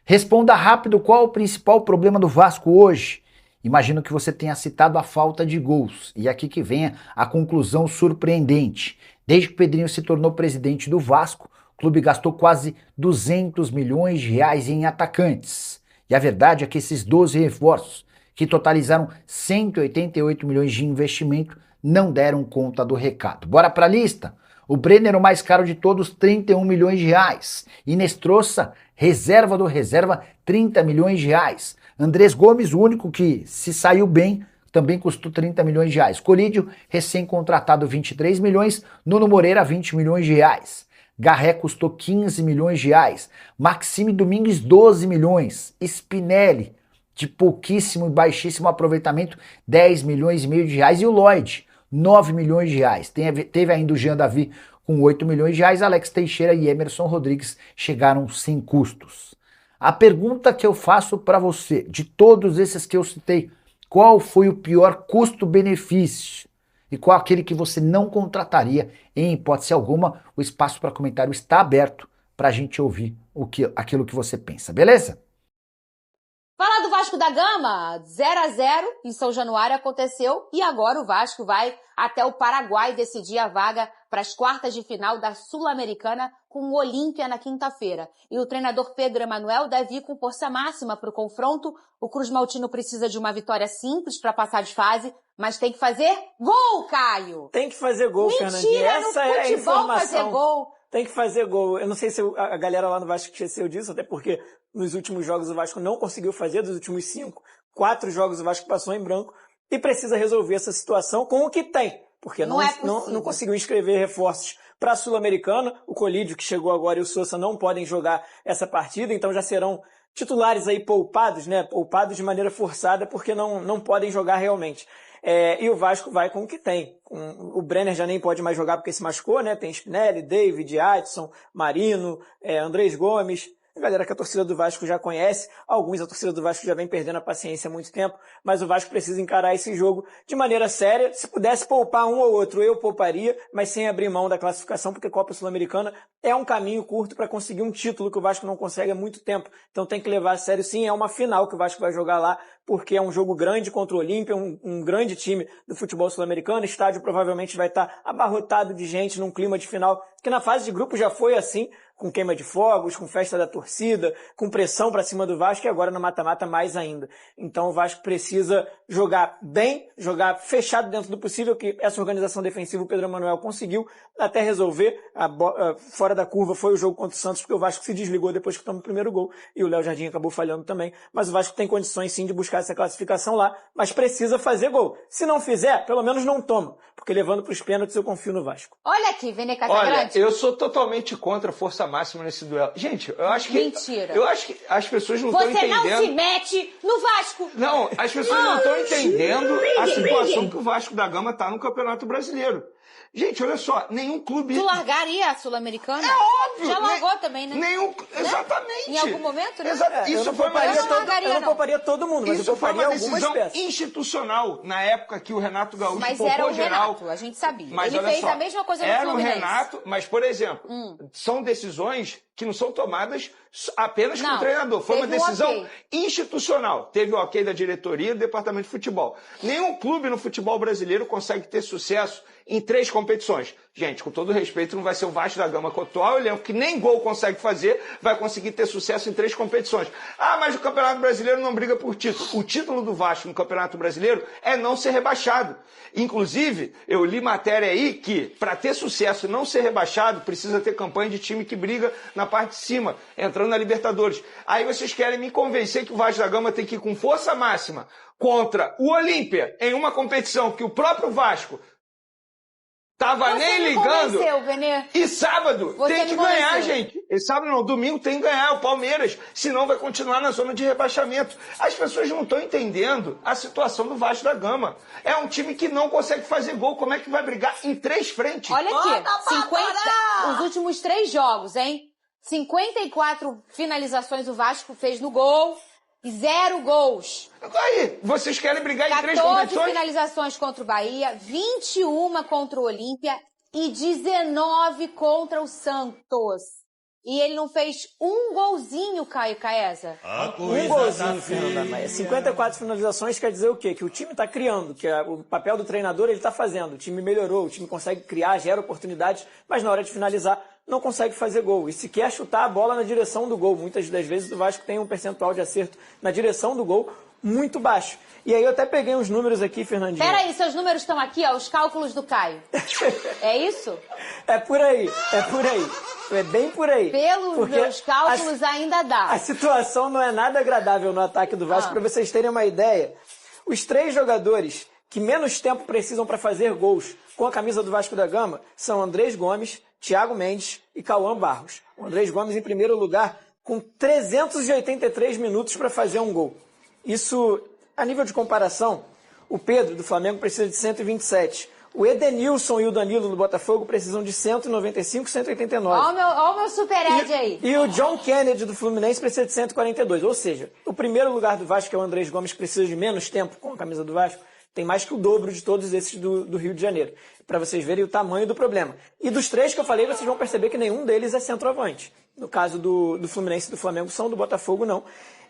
Responda rápido qual o principal problema do Vasco hoje. Imagino que você tenha citado a falta de gols. E aqui que vem a conclusão surpreendente. Desde que o Pedrinho se tornou presidente do Vasco, o clube gastou quase 200 milhões de reais em atacantes. E a verdade é que esses 12 reforços, que totalizaram 188 milhões de investimento, não deram conta do recado. Bora pra lista? O Brenner, o mais caro de todos, 31 milhões de reais. Inestrosa, reserva do reserva, 30 milhões de reais. Andrés Gomes, o único que se saiu bem, também custou 30 milhões de reais. Colídio, recém-contratado, 23 milhões. Nuno Moreira, 20 milhões de reais. Garré custou 15 milhões de reais. Maxime Domingues, 12 milhões. Spinelli, de pouquíssimo e baixíssimo aproveitamento, 10 milhões e meio de reais. E o Lloyd, 9 milhões de reais. Teve ainda o Jean Davi com 8 milhões de reais. Alex Teixeira e Emerson Rodrigues chegaram sem custos. A pergunta que eu faço para você, de todos esses que eu citei, qual foi o pior custo-benefício? E qual aquele que você não contrataria? Em hipótese alguma, o espaço para comentário está aberto para a gente ouvir aquilo que você pensa, beleza? Falar do Vasco da Gama, 0-0 em São Januário aconteceu e agora o Vasco vai até o Paraguai decidir a vaga para as quartas de final da Sul-Americana com o Olímpia na quinta-feira. E o treinador Pedro Emanuel deve ir com força máxima para o confronto. O Cruz Maltino precisa de uma vitória simples para passar de fase, mas tem que fazer gol, Caio! Tem que fazer gol, Fernandinha. Mentira, Essa no é a futebol informação. fazer gol. Tem que fazer gol. Eu não sei se a galera lá no Vasco esqueceu disso, até porque nos últimos jogos o Vasco não conseguiu fazer, dos últimos 5, 4 jogos o Vasco passou em branco e precisa resolver essa situação com o que tem, porque não conseguiu inscrever reforços para a Sul-Americana. O Colídio, que chegou agora, e o Sousa não podem jogar essa partida, então já serão titulares aí poupados, né? Poupados de maneira forçada, porque não podem jogar realmente. E o Vasco vai com o que tem. O Brenner já nem pode mais jogar porque se machucou, né? Tem Spinelli, David, Adson, Marino, Andrés Gomes. A galera que a torcida do Vasco já conhece, alguns a torcida do Vasco já vem perdendo a paciência há muito tempo, mas o Vasco precisa encarar esse jogo de maneira séria. Se pudesse poupar um ou outro, eu pouparia, mas sem abrir mão da classificação, porque a Copa Sul-Americana é um caminho curto para conseguir um título que o Vasco não consegue há muito tempo. Então tem que levar a sério, sim, é uma final que o Vasco vai jogar lá, porque é um jogo grande contra o Olímpia, um grande time do futebol sul-americano. O estádio provavelmente vai estar abarrotado de gente num clima de final, que na fase de grupo já foi assim, com queima de fogos, com festa da torcida, com pressão para cima do Vasco, e agora no mata-mata mais ainda. Então o Vasco precisa jogar bem, jogar fechado dentro do possível, que essa organização defensiva o Pedro Emanuel conseguiu até resolver. Fora da curva foi o jogo contra o Santos, porque o Vasco se desligou depois que tomou o primeiro gol, e o Léo Jardim acabou falhando também. Mas o Vasco tem condições sim de buscar essa classificação lá, mas precisa fazer gol. Se não fizer, pelo menos não toma, porque levando para os pênaltis eu confio no Vasco. Olha aqui, Vene Olha, Casagrande. eu sou totalmente contra a força máxima nesse duelo. Gente, eu acho que... Mentira. Eu acho que as pessoas não estão entendendo... Você não se mete no Vasco. Não, as pessoas não estão entendendo a situação que o Vasco da Gama está no Campeonato Brasileiro. Gente, olha só, nenhum clube... Tu largaria a Sul-Americana? É óbvio! Já largou também, né? Exatamente! Em algum momento, né? Eu não pouparia todo mundo, mas eu pouparia algumas peças. Institucional, na época que o Renato Gaúcho mas poupou era o geral. Renato, a gente sabia. Mas ele fez a mesma coisa no Fluminense. Era o Renato, mas, por exemplo, são decisões que não são tomadas apenas com o treinador. Foi uma decisão institucional. Teve o ok da diretoria e do departamento de futebol. Nenhum clube no futebol brasileiro consegue ter sucesso em 3 competições. Gente, com todo respeito, não vai ser o Vasco da Gama com o atual elenco, que nem gol consegue fazer, vai conseguir ter sucesso em 3 competições. Ah, mas o Campeonato Brasileiro não briga por título. O título do Vasco no Campeonato Brasileiro é não ser rebaixado. Inclusive, eu li matéria aí que, para ter sucesso e não ser rebaixado, precisa ter campanha de time que briga na parte de cima, entrando na Libertadores. Aí vocês querem me convencer que o Vasco da Gama tem que ir com força máxima contra o Olímpia em uma competição que o próprio Vasco tava nem ligando. E sábado tem que ganhar, gente. E sábado não, domingo tem que ganhar o Palmeiras, senão vai continuar na zona de rebaixamento. As pessoas não estão entendendo a situação do Vasco da Gama. É um time que não consegue fazer gol. Como é que vai brigar em 3 frentes? Olha aqui, os últimos 3 jogos, hein? 54 finalizações o Vasco fez no gol. 0 gols. Aí, vocês querem brigar em 3 competições? 14 finalizações contra o Bahia, 21 contra o Olímpia e 19 contra o Santos. E ele não fez um golzinho, Caio Caesa? Um golzinho, Fernanda Maia. 54 finalizações quer dizer o quê? Que o time está criando, que o papel do treinador ele está fazendo. O time melhorou, o time consegue criar, gera oportunidades, mas na hora de finalizar não consegue fazer gol. E se quer chutar a bola na direção do gol. Muitas das vezes o Vasco tem um percentual de acerto na direção do gol muito baixo. E aí eu até peguei uns números aqui, Fernandinho. Peraí, seus números estão aqui, ó, os cálculos do Caio. É isso? É por aí, é por aí. É bem por aí. Pelos meus cálculos ainda dá. A situação não é nada agradável no ataque do Vasco. Para vocês terem uma ideia, os 3 jogadores que menos tempo precisam para fazer gols com a camisa do Vasco da Gama são Andrés Gomes, Thiago Mendes e Cauã Barros. O Andrés Gomes em primeiro lugar com 383 minutos para fazer um gol. Isso, a nível de comparação, o Pedro do Flamengo precisa de 127. O Edenilson e o Danilo do Botafogo precisam de 195, 189. Olha o meu super Ed aí. E o John Kennedy do Fluminense precisa de 142. Ou seja, o primeiro lugar do Vasco, que é o Andrés Gomes, que precisa de menos tempo com a camisa do Vasco, tem mais que o dobro de todos esses do Rio de Janeiro. Para vocês verem o tamanho do problema. E dos 3 que eu falei, vocês vão perceber que nenhum deles é centroavante. No caso do Fluminense e do Flamengo são, do Botafogo não.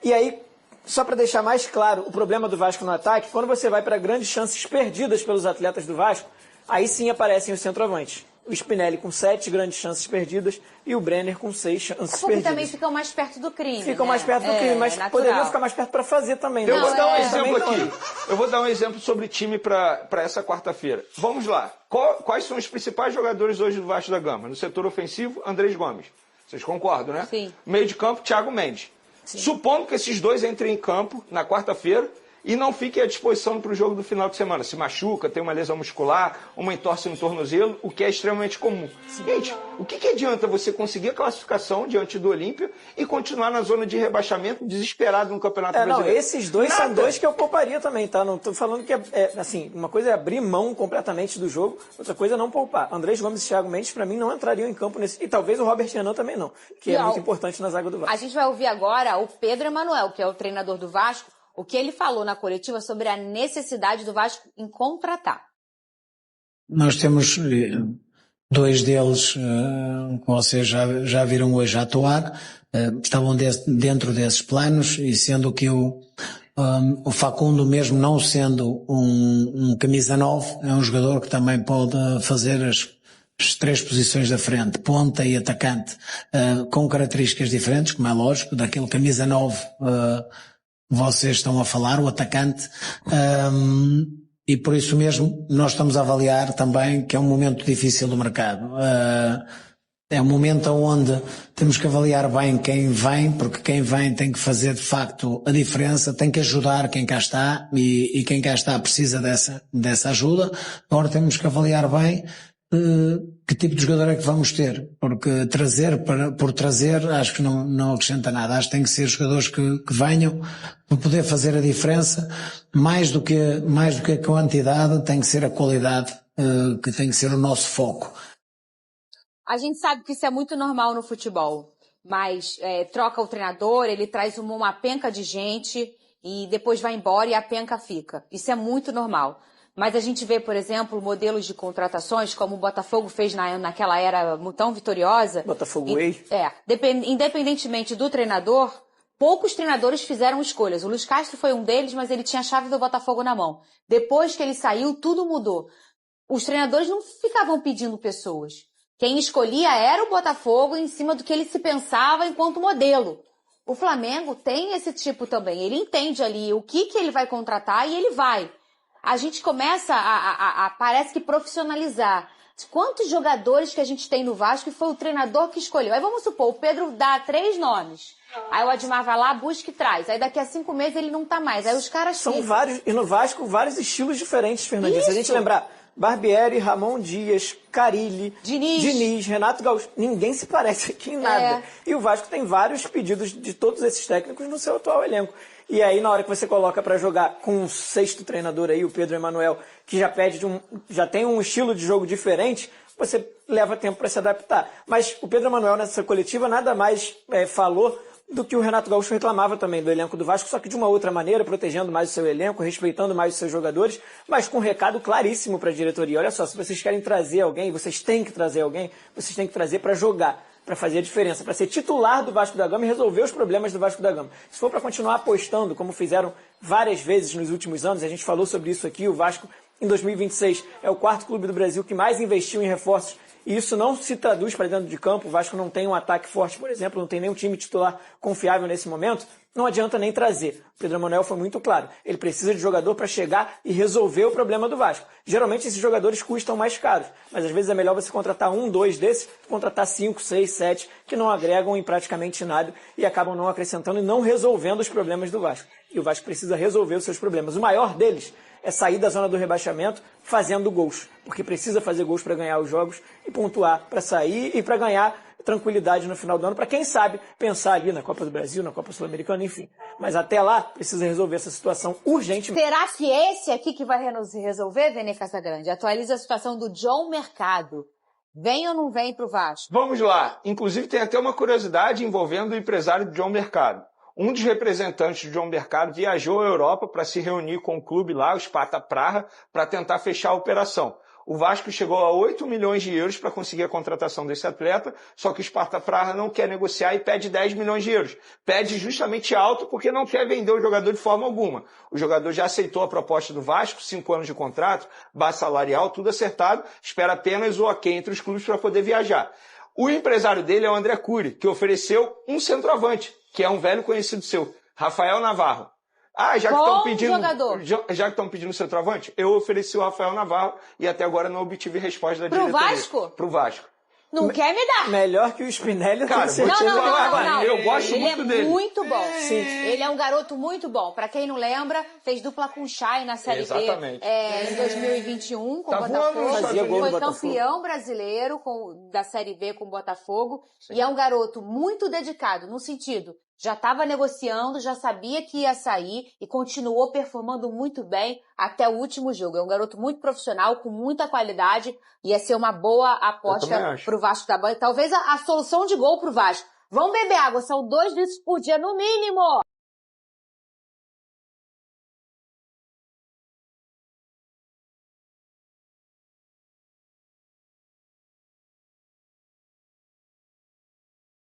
E aí, só para deixar mais claro o problema do Vasco no ataque, quando você vai para grandes chances perdidas pelos atletas do Vasco, aí sim aparecem os centroavantes. O Spinelli com 7 grandes chances perdidas e o Brenner com 6 chances porque perdidas. Também ficam mais perto do crime. Ficam mais perto do crime, mas poderiam ficar mais perto para fazer também. Eu vou dar um exemplo aqui. Eu vou dar um exemplo sobre time para essa quarta-feira. Vamos lá. Quais são os principais jogadores hoje do Vasco da Gama? No setor ofensivo, Andrés Gomes. Vocês concordam, né? Sim. Meio de campo, Thiago Mendes. Sim. Supondo que esses 2 entrem em campo na quarta-feira e não fiquem à disposição para o jogo do final de semana. Se machuca, tem uma lesão muscular, uma entorse no tornozelo, o que é extremamente comum. Sim. Gente, o que adianta você conseguir a classificação diante do Olímpia e continuar na zona de rebaixamento desesperado no Campeonato Brasileiro? Não, esses 2 são 2 que eu pouparia também, tá? Não estou falando que assim, uma coisa é abrir mão completamente do jogo, outra coisa é não poupar. Andrés Gomes e Thiago Mendes, para mim, não entrariam em campo nesse... E talvez o Robert Renan também não, que é muito importante na zaga do Vasco. A gente vai ouvir agora o Pedro Emanuel, que é o treinador do Vasco, o que ele falou na coletiva sobre a necessidade do Vasco em contratar. Nós temos 2 deles, que vocês já viram hoje a atuar, estavam dentro desses planos, e sendo que o Facundo, mesmo não sendo um camisa 9, é um jogador que também pode fazer as 3 posições da frente, ponta e atacante, com características diferentes, como é lógico, daquele camisa 9 vocês estão a falar, o atacante, e por isso mesmo nós estamos a avaliar também que é um momento difícil do mercado. É um momento onde temos que avaliar bem quem vem, porque quem vem tem que fazer de facto a diferença, tem que ajudar quem cá está, e quem cá está precisa dessa ajuda. Agora temos que avaliar bem que tipo de jogador é que vamos ter, porque por trazer acho que não acrescenta nada. Acho que tem que ser jogadores que venham para poder fazer a diferença. Mais do que a quantidade, tem que ser a qualidade, que tem que ser o nosso foco. A gente sabe que isso é muito normal no futebol, mas troca o treinador, ele traz uma penca de gente e depois vai embora e a penca fica. Isso é muito normal. Mas a gente vê, por exemplo, modelos de contratações, como o Botafogo fez naquela era tão vitoriosa. Botafogo Way. Independentemente do treinador, poucos treinadores fizeram escolhas. O Luiz Castro foi um deles, mas ele tinha a chave do Botafogo na mão. Depois que ele saiu, tudo mudou. Os treinadores não ficavam pedindo pessoas. Quem escolhia era o Botafogo em cima do que ele se pensava enquanto modelo. O Flamengo tem esse tipo também. Ele entende ali o que ele vai contratar e ele vai. A gente começa parece que profissionalizar. Quantos jogadores que a gente tem no Vasco e foi o treinador que escolheu? Aí vamos supor, o Pedro dá 3 nomes. Aí o Admar vai lá, busca e traz. Aí daqui a 5 meses ele não tá mais. Aí os caras são vários, e no Vasco, vários estilos diferentes, Fernandinha. Se a gente lembrar, Barbieri, Ramon Dias, Carilli, Diniz, Renato Gaúcho, ninguém se parece aqui em nada. E o Vasco tem vários pedidos de todos esses técnicos no seu atual elenco. E aí, na hora que você coloca para jogar com o 6º treinador aí, o Pedro Emanuel, que já tem um estilo de jogo diferente, você leva tempo para se adaptar. Mas o Pedro Emanuel, nessa coletiva, nada mais falou do que o Renato Gaúcho reclamava também do elenco do Vasco, só que de uma outra maneira, protegendo mais o seu elenco, respeitando mais os seus jogadores, mas com um recado claríssimo para a diretoria. Olha só, se vocês querem trazer alguém, vocês têm que trazer alguém, vocês têm que trazer para jogar. para fazer a diferença, para ser titular do Vasco da Gama e resolver os problemas do Vasco da Gama. Se for para continuar apostando, como fizeram várias vezes nos últimos anos, a gente falou sobre isso aqui, o Vasco em 2026 é o 4º clube do Brasil que mais investiu em reforços, e isso não se traduz para dentro de campo. O Vasco não tem um ataque forte, por exemplo, não tem nenhum time titular confiável nesse momento, não adianta nem trazer. O Pedro Emanuel foi muito claro, ele precisa de jogador para chegar e resolver o problema do Vasco. Geralmente esses jogadores custam mais caros, mas às vezes é melhor você contratar 1, 2 desses, contratar 5, 6, 7, que não agregam em praticamente nada e acabam não acrescentando e não resolvendo os problemas do Vasco. E o Vasco precisa resolver os seus problemas. O maior deles é sair da zona do rebaixamento fazendo gols, porque precisa fazer gols para ganhar os jogos e pontuar para sair e para ganhar tranquilidade no final do ano, para quem sabe pensar ali na Copa do Brasil, na Copa Sul-Americana, enfim. Mas até lá precisa resolver essa situação urgentemente. Será que esse aqui que vai resolver, Vene Casagrande? Atualiza a situação do John Mercado. Vem ou não vem pro Vasco? Vamos lá. Inclusive tem até uma curiosidade envolvendo o empresário John Mercado. Um dos representantes do John Mercado viajou à Europa para se reunir com o clube lá, o Sparta Praha, para tentar fechar a operação. O Vasco chegou a 8 milhões de euros para conseguir a contratação desse atleta, só que o Sparta Praha não quer negociar e pede 10 milhões de euros. Pede justamente alto porque não quer vender o jogador de forma alguma. O jogador já aceitou a proposta do Vasco, 5 anos de contrato, base salarial, tudo acertado, espera apenas o ok entre os clubes para poder viajar. O empresário dele é o André Cury, que ofereceu um centroavante, que é um velho conhecido seu, Rafael Navarro. Ah, já que estão pedindo centroavante, eu ofereci o Rafael Navarro e até agora não obtive resposta da diretoria. Pro Vasco? Pro Vasco. Não quer me dar. Melhor que o Spinelli. Cara, não. Eu gosto muito dele. Ele é muito bom. Sim. Ele é um garoto muito bom. Pra quem não lembra, fez dupla com o Chay na Série B em 2021 com o Botafogo. Foi campeão brasileiro da Série B com o Botafogo. Sim. E é um garoto muito dedicado, no sentido, já estava negociando, já sabia que ia sair e continuou performando muito bem até o último jogo. É um garoto muito profissional, com muita qualidade, ia ser uma boa aposta pro Vasco da Gama. Talvez a solução de gol pro Vasco. Vão beber água, são 2 litros por dia no mínimo!